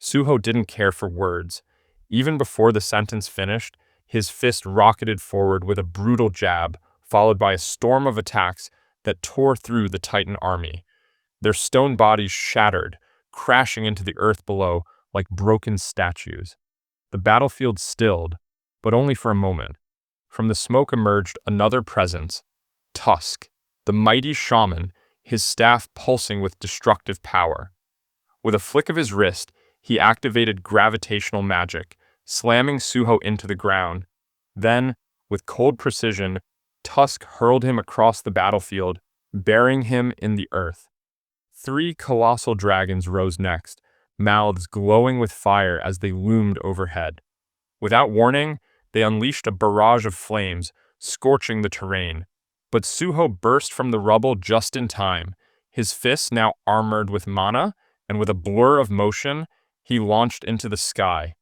Suho didn't care for words. Even before the sentence finished, his fist rocketed forward with a brutal jab, followed by a storm of attacks that tore through the Titan army. Their stone bodies shattered, crashing into the earth below like broken statues. The battlefield stilled, but only for a moment. From the smoke emerged another presence, Tusk, the mighty shaman, his staff pulsing with destructive power. With a flick of his wrist, he activated gravitational magic, slamming Suho into the ground. Then, with cold precision, Tusk hurled him across the battlefield, burying him in the earth. 3 colossal dragons rose next, mouths glowing with fire as they loomed overhead. Without warning, they unleashed a barrage of flames, scorching the terrain. But Suho burst from the rubble just in time, his fists now armored with mana and with a blur of motion, he launched into the sky.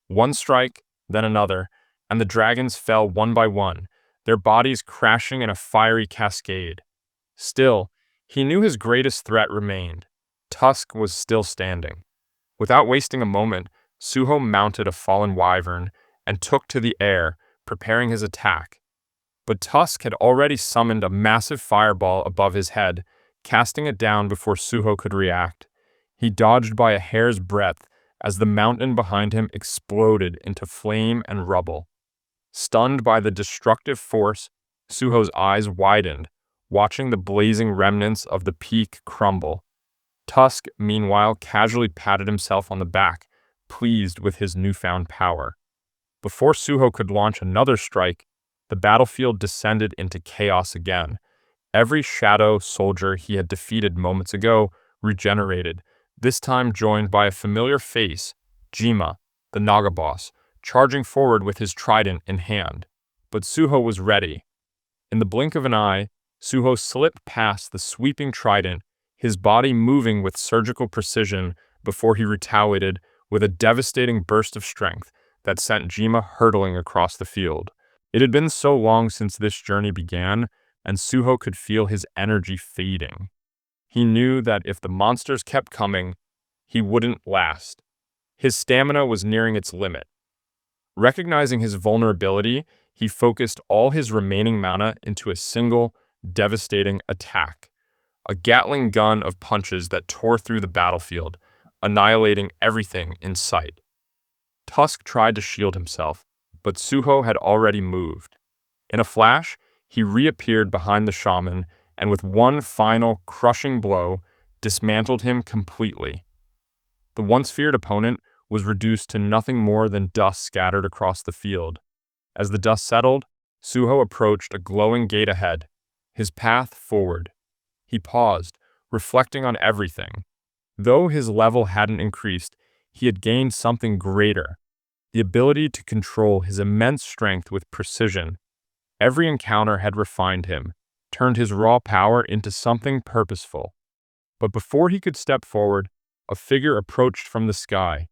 One strike, then another, and the dragons fell one by one, their bodies crashing in a fiery cascade. Still, he knew his greatest threat remained. Tusk was still standing. Without wasting a moment, Suho mounted a fallen wyvern and took to the air, preparing his attack. But Tusk had already summoned a massive fireball above his head, casting it down before Suho could react. He dodged by a hair's breadth as the mountain behind him exploded into flame and rubble. Stunned by the destructive force, Suho's eyes widened, watching the blazing remnants of the peak crumble. Tusk, meanwhile, casually patted himself on the back, pleased with his newfound power. Before Suho could launch another strike, the battlefield descended into chaos again. Every shadow soldier he had defeated moments ago regenerated, this time joined by a familiar face, Jima, the Naga boss, charging forward with his trident in hand. But Suho was ready. In the blink of an eye, Suho slipped past the sweeping trident, his body moving with surgical precision before he retaliated with a devastating burst of strength that sent Jima hurtling across the field. It had been so long since this journey began, and Suho could feel his energy fading. He knew that if the monsters kept coming, he wouldn't last. His stamina was nearing its limit. Recognizing his vulnerability, he focused all his remaining mana into a single, devastating attack. A Gatling gun of punches that tore through the battlefield, annihilating everything in sight. Tusk tried to shield himself, but Suho had already moved. In a flash, he reappeared behind the shaman and with one final, crushing blow, dismantled him completely. The once feared opponent was reduced to nothing more than dust scattered across the field. As the dust settled, Suho approached a glowing gate ahead, his path forward. He paused, reflecting on everything. Though his level hadn't increased, he had gained something greater, the ability to control his immense strength with precision. Every encounter had refined him, turned his raw power into something purposeful. But before he could step forward, a figure approached from the sky.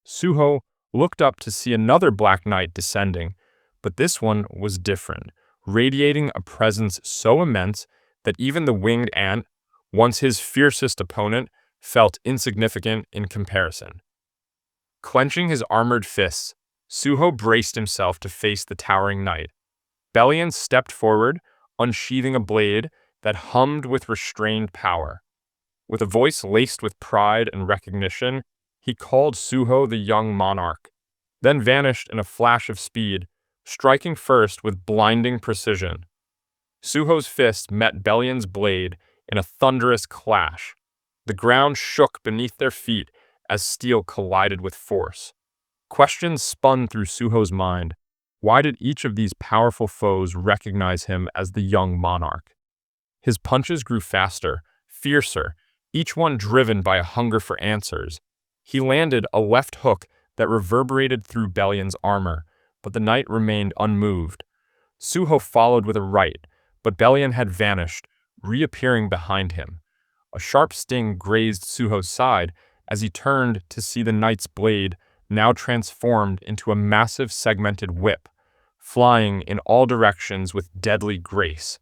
Suho looked up to see another Black Knight descending, but this one was different, radiating a presence so immense that even the winged ant, once his fiercest opponent, felt insignificant in comparison. Clenching his armored fists, Suho braced himself to face the towering knight. Bellion stepped forward, unsheathing a blade that hummed with restrained power. With a voice laced with pride and recognition, he called Suho the young monarch, then vanished in a flash of speed, striking first with blinding precision. Suho's fist met Bellion's blade in a thunderous clash. The ground shook beneath their feet as steel collided with force. Questions spun through Suho's mind. Why did each of these powerful foes recognize him as the young monarch? His punches grew faster, fiercer, each one driven by a hunger for answers. He landed a left hook that reverberated through Bellion's armor, but the knight remained unmoved. Suho followed with a right, but Bellion had vanished, reappearing behind him. A sharp sting grazed Suho's side as he turned to see the knight's blade now transformed into a massive segmented whip, flying in all directions with deadly grace.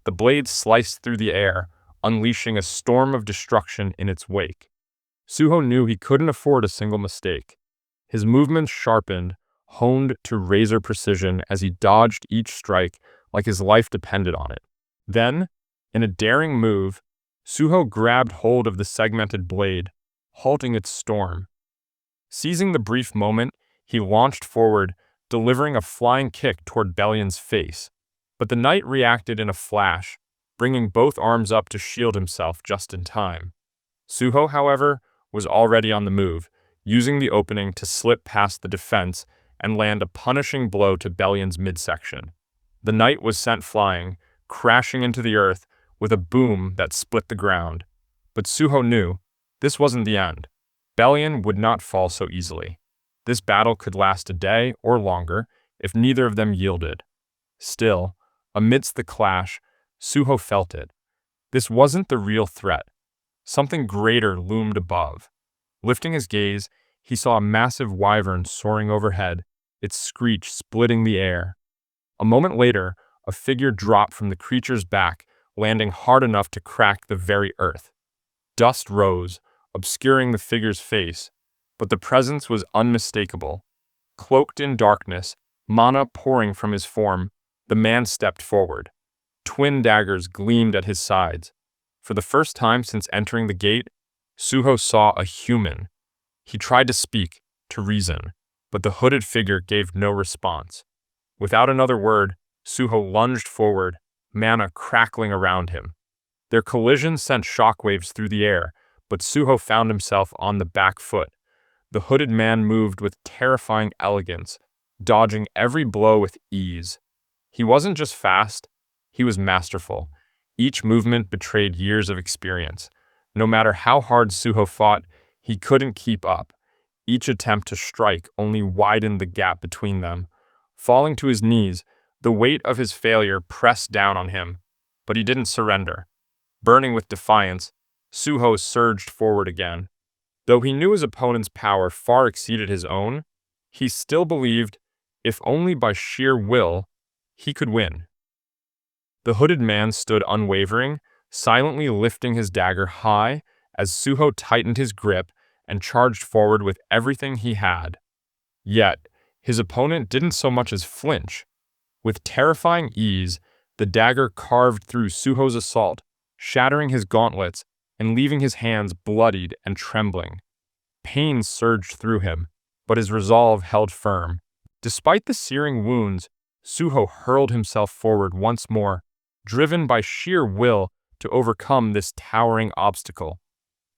The blade sliced through the air, unleashing a storm of destruction in its wake. Suho knew he couldn't afford a single mistake. His movements sharpened, honed to razor precision as he dodged each strike like his life depended on it. Then, in a daring move, Suho grabbed hold of the segmented blade, halting its storm. Seizing the brief moment, he launched forward, delivering a flying kick toward Bellion's face. But the knight reacted in a flash, bringing both arms up to shield himself just in time. Suho, however, was already on the move, using the opening to slip past the defense and land a punishing blow to Bellion's midsection. The knight was sent flying, crashing into the earth with a boom that split the ground. But Suho knew this wasn't the end. Bellion would not fall so easily. This battle could last a day or longer if neither of them yielded. Still, amidst the clash, Suho felt it. This wasn't the real threat. Something greater loomed above. Lifting his gaze, he saw a massive wyvern soaring overhead, its screech splitting the air. A moment later, a figure dropped from the creature's back, landing hard enough to crack the very earth. Dust rose, obscuring the figure's face, but the presence was unmistakable. Cloaked in darkness, mana pouring from his form, the man stepped forward. Twin daggers gleamed at his sides. For the first time since entering the gate, Suho saw a human. He tried to speak, to reason, but the hooded figure gave no response. Without another word, Suho lunged forward, mana crackling around him. Their collision sent shockwaves through the air, but Suho found himself on the back foot. The hooded man moved with terrifying elegance, dodging every blow with ease. He wasn't just fast, he was masterful. Each movement betrayed years of experience. No matter how hard Suho fought, he couldn't keep up. Each attempt to strike only widened the gap between them. Falling to his knees, the weight of his failure pressed down on him, but he didn't surrender. Burning with defiance, Suho surged forward again. Though he knew his opponent's power far exceeded his own, he still believed, if only by sheer will, he could win. The hooded man stood unwavering, silently lifting his dagger high as Suho tightened his grip and charged forward with everything he had. Yet, his opponent didn't so much as flinch. With terrifying ease, the dagger carved through Suho's assault, shattering his gauntlets and leaving his hands bloodied and trembling. Pain surged through him, but his resolve held firm. Despite the searing wounds, Suho hurled himself forward once more, driven by sheer will to overcome this towering obstacle.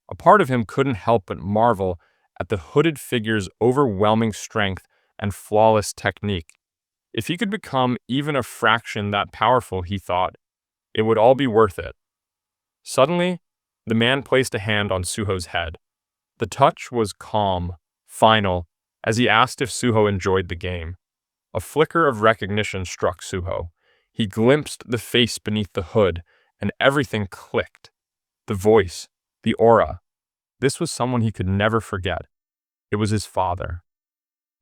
A part of him couldn't help but marvel at the hooded figure's overwhelming strength and flawless technique. If he could become even a fraction that powerful, he thought, it would all be worth it. Suddenly, the man placed a hand on Suho's head. The touch was calm, final, as he asked if Suho enjoyed the game. A flicker of recognition struck Suho. He glimpsed the face beneath the hood, and everything clicked. The voice, the aura. This was someone he could never forget. It was his father.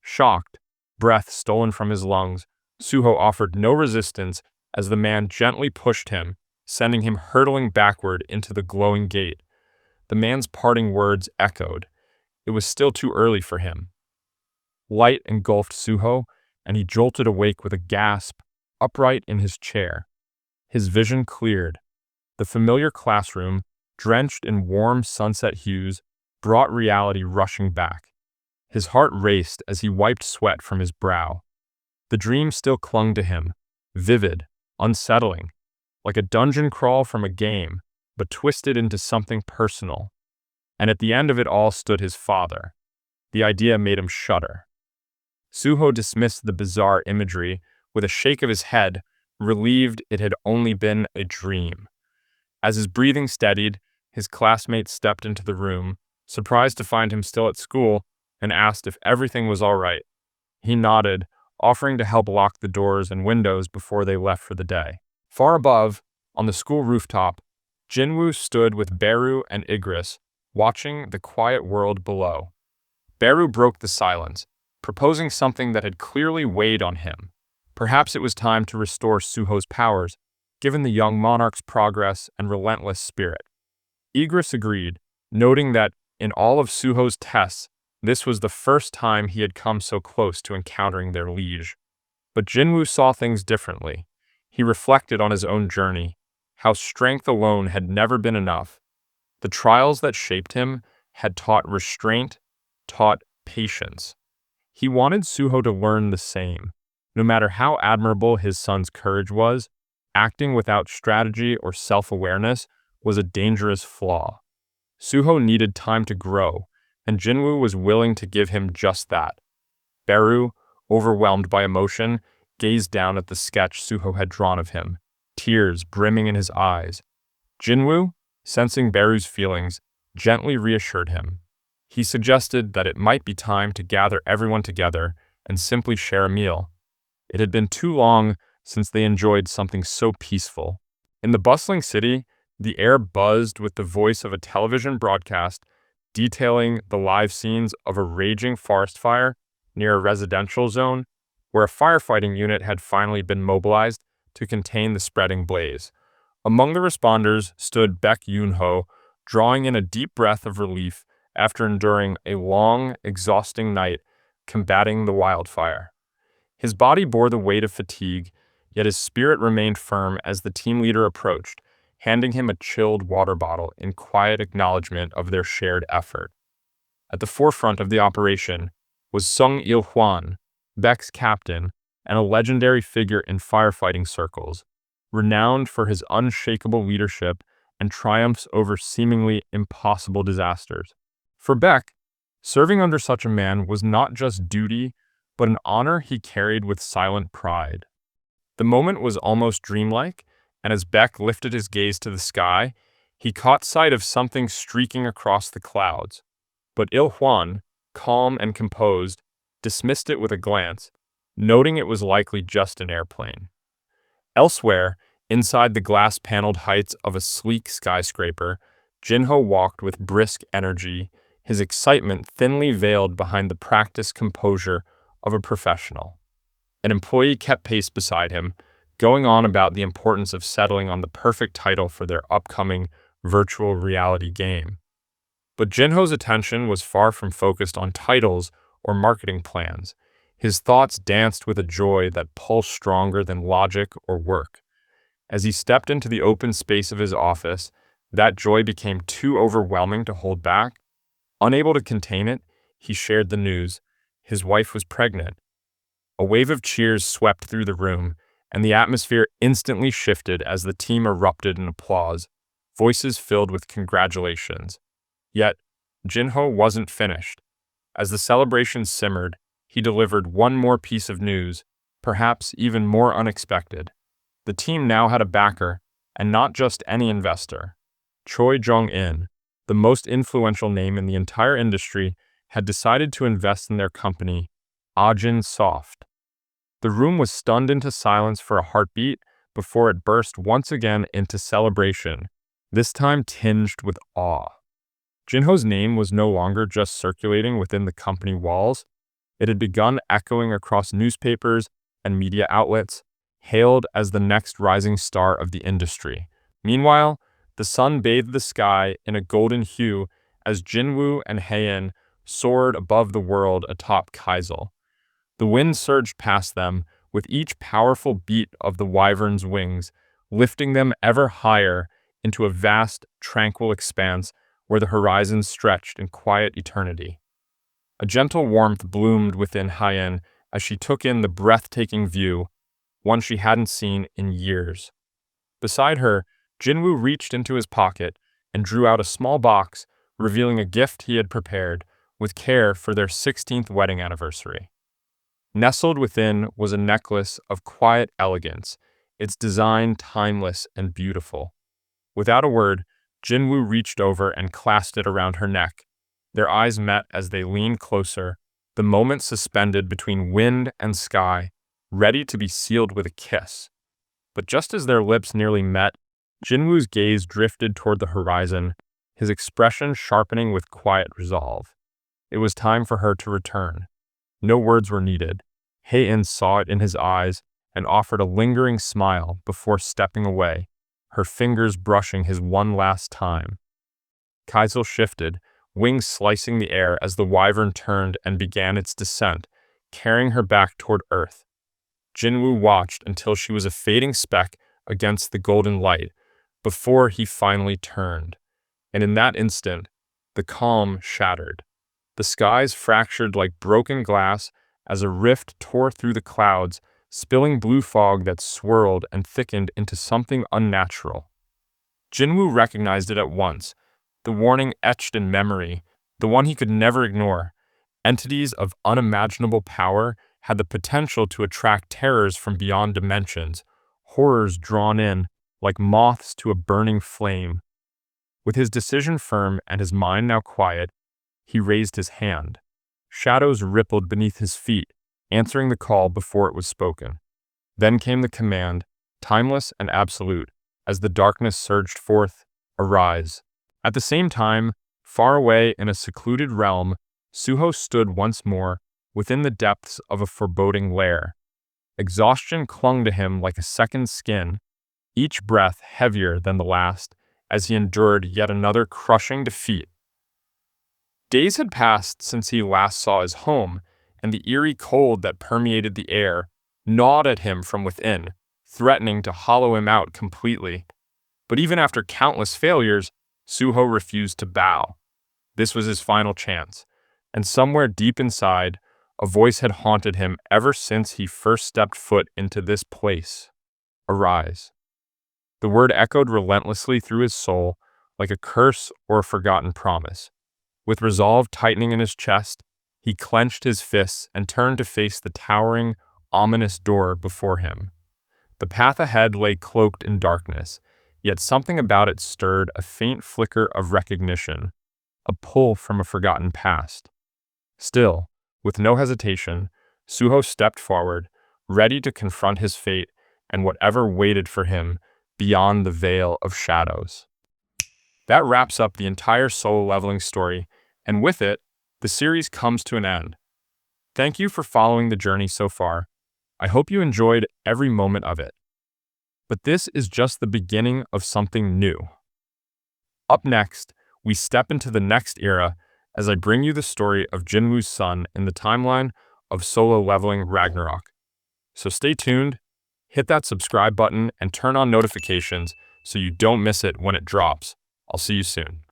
Shocked, breath stolen from his lungs, Suho offered no resistance as the man gently pushed him, sending him hurtling backward into the glowing gate. The man's parting words echoed. It was still too early for him. Light engulfed Suho, and he jolted awake with a gasp, upright in his chair. His vision cleared. The familiar classroom, drenched in warm sunset hues, brought reality rushing back. His heart raced as he wiped sweat from his brow. The dream still clung to him, vivid, unsettling, like a dungeon crawl from a game, but twisted into something personal. And at the end of it all stood his father. The idea made him shudder. Suho dismissed the bizarre imagery with a shake of his head, relieved it had only been a dream. As his breathing steadied, his classmate stepped into the room, surprised to find him still at school, and asked if everything was all right. He nodded, offering to help lock the doors and windows before they left for the day. Far above, on the school rooftop, Jinwoo stood with Beru and Igris, watching the quiet world below. Beru broke the silence, proposing something that had clearly weighed on him. Perhaps it was time to restore Suho's powers, given the young monarch's progress and relentless spirit. Igris agreed, noting that, in all of Suho's tests, this was the first time he had come so close to encountering their liege. But Jinwoo saw things differently. He reflected on his own journey, how strength alone had never been enough. The trials that shaped him had taught restraint, taught patience. He wanted Suho to learn the same. No matter how admirable his son's courage was, acting without strategy or self-awareness was a dangerous flaw. Suho needed time to grow, and Jinwoo was willing to give him just that. Beru, overwhelmed by emotion, gazed down at the sketch Suho had drawn of him, tears brimming in his eyes. Jinwoo, sensing Beru's feelings, gently reassured him. He suggested that it might be time to gather everyone together and simply share a meal. It had been too long since they enjoyed something so peaceful. In the bustling city, The air buzzed with the voice of a television broadcast detailing the live scenes of a raging forest fire near a residential zone where a firefighting unit had finally been mobilized to contain the spreading blaze. Among the responders stood Baek Yoon-ho, drawing in a deep breath of relief after enduring a long, exhausting night combating the wildfire. His body bore the weight of fatigue, yet his spirit remained firm as the team leader approached, handing him a chilled water bottle in quiet acknowledgement of their shared effort. At the forefront of the operation was Sung Il-hwan, Baek's captain and a legendary figure in firefighting circles, renowned for his unshakable leadership and triumphs over seemingly impossible disasters. For Baek, serving under such a man was not just duty, but an honor he carried with silent pride. The moment was almost dreamlike, and as Baek lifted his gaze to the sky, he caught sight of something streaking across the clouds. But Il-hwan, calm and composed, dismissed it with a glance, noting it was likely just an airplane. Elsewhere, inside the glass-paneled heights of a sleek skyscraper, Jinho walked with brisk energy, his excitement thinly veiled behind the practiced composure of a professional. An employee kept pace beside him, going on about the importance of settling on the perfect title for their upcoming virtual reality game. But Jinho's attention was far from focused on titles or marketing plans. His thoughts danced with a joy that pulsed stronger than logic or work. As he stepped into the open space of his office, that joy became too overwhelming to hold back. Unable to contain it, he shared the news. His wife was pregnant. A wave of cheers swept through the room, and the atmosphere instantly shifted as the team erupted in applause, voices filled with congratulations. Yet, Jinho wasn't finished. As the celebration simmered, he delivered one more piece of news, perhaps even more unexpected. The team now had a backer, and not just any investor. Choi Jong-in, the most influential name in the entire industry, had decided to invest in their company, Ajin Soft. The room was stunned into silence for a heartbeat before it burst once again into celebration, this time tinged with awe. Jinho's name was no longer just circulating within the company walls. It had begun echoing across newspapers and media outlets, hailed as the next rising star of the industry. Meanwhile, the sun bathed the sky in a golden hue as Jinwoo and Haein soared above the world atop Kaisel. The wind surged past them, with each powerful beat of the wyvern's wings, lifting them ever higher into a vast, tranquil expanse where the horizon stretched in quiet eternity. A gentle warmth bloomed within Haein as she took in the breathtaking view, one she hadn't seen in years. Beside her, Jinwoo reached into his pocket and drew out a small box, revealing a gift he had prepared with care for their 16th wedding anniversary. Nestled within was a necklace of quiet elegance, its design timeless and beautiful. Without a word, Jinwoo reached over and clasped it around her neck. Their eyes met as they leaned closer, the moment suspended between wind and sky, ready to be sealed with a kiss. But just as their lips nearly met, Jinwoo's gaze drifted toward the horizon, his expression sharpening with quiet resolve. It was time for her to return. No words were needed. Haein saw it in his eyes and offered a lingering smile before stepping away, her fingers brushing his one last time. Kaisel shifted, wings slicing the air as the wyvern turned and began its descent, carrying her back toward Earth. Jinwoo watched until she was a fading speck against the golden light, before he finally turned. And in that instant, the calm shattered. The skies fractured like broken glass as a rift tore through the clouds, spilling blue fog that swirled and thickened into something unnatural. Jinwoo recognized it at once, the warning etched in memory, the one he could never ignore. Entities of unimaginable power had the potential to attract terrors from beyond dimensions, horrors drawn in, like moths to a burning flame. With his decision firm and his mind now quiet, he raised his hand. Shadows rippled beneath his feet, answering the call before it was spoken. Then came the command, timeless and absolute, as the darkness surged forth, "Arise." At the same time, far away in a secluded realm, Suho stood once more within the depths of a foreboding lair. Exhaustion clung to him like a second skin, each breath heavier than the last, as he endured yet another crushing defeat. Days had passed since he last saw his home, and the eerie cold that permeated the air gnawed at him from within, threatening to hollow him out completely. But even after countless failures, Suho refused to bow. This was his final chance, and somewhere deep inside, a voice had haunted him ever since he first stepped foot into this place. Arise. The word echoed relentlessly through his soul, like a curse or a forgotten promise. With resolve tightening in his chest, he clenched his fists and turned to face the towering, ominous door before him. The path ahead lay cloaked in darkness, yet something about it stirred a faint flicker of recognition, a pull from a forgotten past. Still, with no hesitation, Suho stepped forward, ready to confront his fate and whatever waited for him beyond the veil of shadows. That wraps up the entire solo leveling story, and with it, the series comes to an end. Thank you for following the journey so far. I hope you enjoyed every moment of it. But this is just the beginning of something new. Up next, we step into the next era as I bring you the story of Jinwoo's son in the timeline of Solo Leveling Ragnarok. So stay tuned, hit that subscribe button, and turn on notifications so you don't miss it when it drops. I'll see you soon.